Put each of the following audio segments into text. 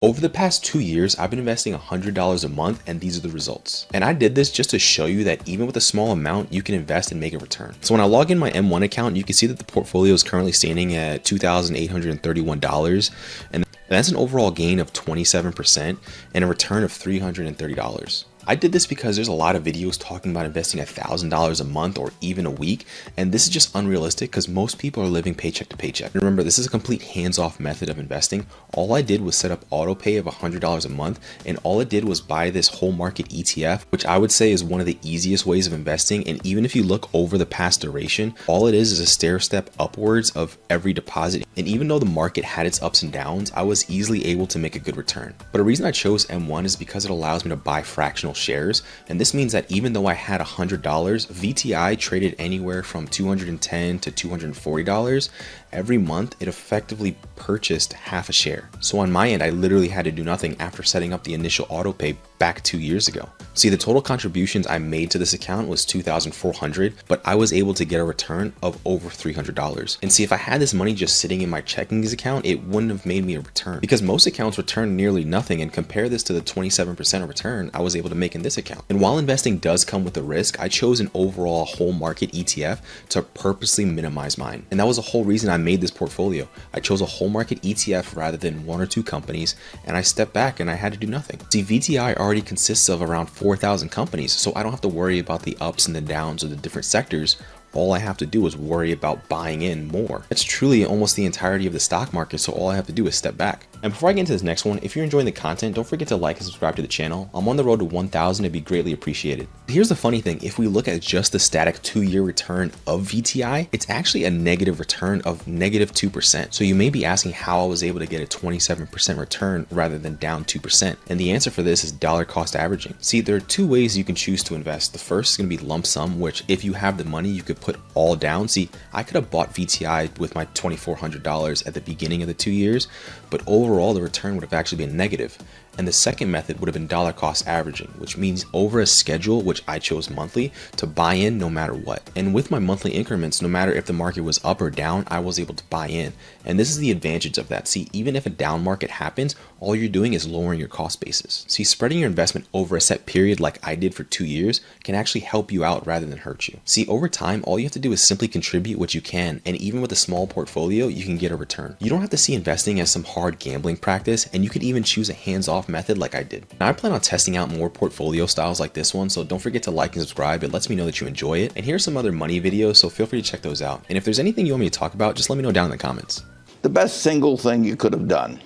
Over the past 2 years, I've been investing $100 a month, and these are the results. And I did this just to show you that even with a small amount, you can invest and make a return. So when I log in my M1 account, you can see that the portfolio is currently standing at $2,831, and that's an overall gain of 27% and a return of $330. I did this because there's a lot of videos talking about investing $1,000 a month or even a week, and this is just unrealistic because most people are living paycheck to paycheck. And remember, this is a complete hands-off method of investing. All I did was set up auto pay of $100 a month, and all it did was buy this whole market ETF, which I would say is one of the easiest ways of investing. And even if you look over the past duration, all it is a stair step upwards of every deposit. And even though the market had its ups and downs, I was easily able to make a good return. But a reason I chose M1 is because it allows me to buy fractional shares, and this means that even though I had $100, VTI traded anywhere from $210 to $240 every month. It effectively purchased half a share. So on my end, I literally had to do nothing after setting up the initial auto pay back 2 years ago. See, the total contributions I made to this account was $2,400, but I was able to get a return of over $300. And see, if I had this money just sitting in my checkings account, it wouldn't have made me a return, because most accounts return nearly nothing. And compare this to the 27% return I was able to make in this account. And while investing does come with a risk, I chose an overall whole market ETF to purposely minimize mine. And that was the whole reason I made this portfolio. I chose a whole market ETF rather than one or two companies, and I stepped back and I had to do nothing. See, VTI already consists of around 4,000 companies, so I don't have to worry about the ups and the downs of the different sectors. All I have to do is worry about buying in more. It's truly almost the entirety of the stock market, so all I have to do is step back. And before I get into this next one, if you're enjoying the content, don't forget to like and subscribe to the channel. I'm on the road to 1,000, it'd be greatly appreciated. Here's the funny thing, if we look at just the static 2-year return of VTI, it's actually a negative return of -2%. So you may be asking how I was able to get a 27% return rather than down 2%. And the answer for this is dollar cost averaging. See, there are two ways you can choose to invest. The first is going to be lump sum, which if you have the money, you could put all down. See, I could have bought VTI with my $2,400 at the beginning of the 2 years, but overall the return would have actually been negative. And the second method would have been dollar cost averaging, which means over a schedule, which I chose monthly, to buy in no matter what. And with my monthly increments, no matter if the market was up or down, I was able to buy in. And this is the advantage of that. See, even if a down market happens, all you're doing is lowering your cost basis. See, spreading your investment over a set period like I did for 2 years can actually help you out rather than hurt you. See, over time, all you have to do is simply contribute what you can, and even with a small portfolio, you can get a return. You don't have to see investing as some hard gambling practice, and you could even choose a hands-off method like I did. Now, I plan on testing out more portfolio styles like this one, so don't forget to like and subscribe. It lets me know that you enjoy it. And here's some other money videos, so feel free to check those out. And if there's anything you want me to talk about, just let me know down in the comments. The best single thing you could have done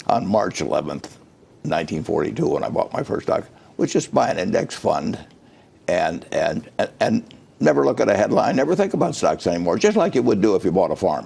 on March 11th, 1942, when I bought my first stock, was just buy an index fund and never look at a headline, never think about stocks anymore, just like you would do if you bought a farm.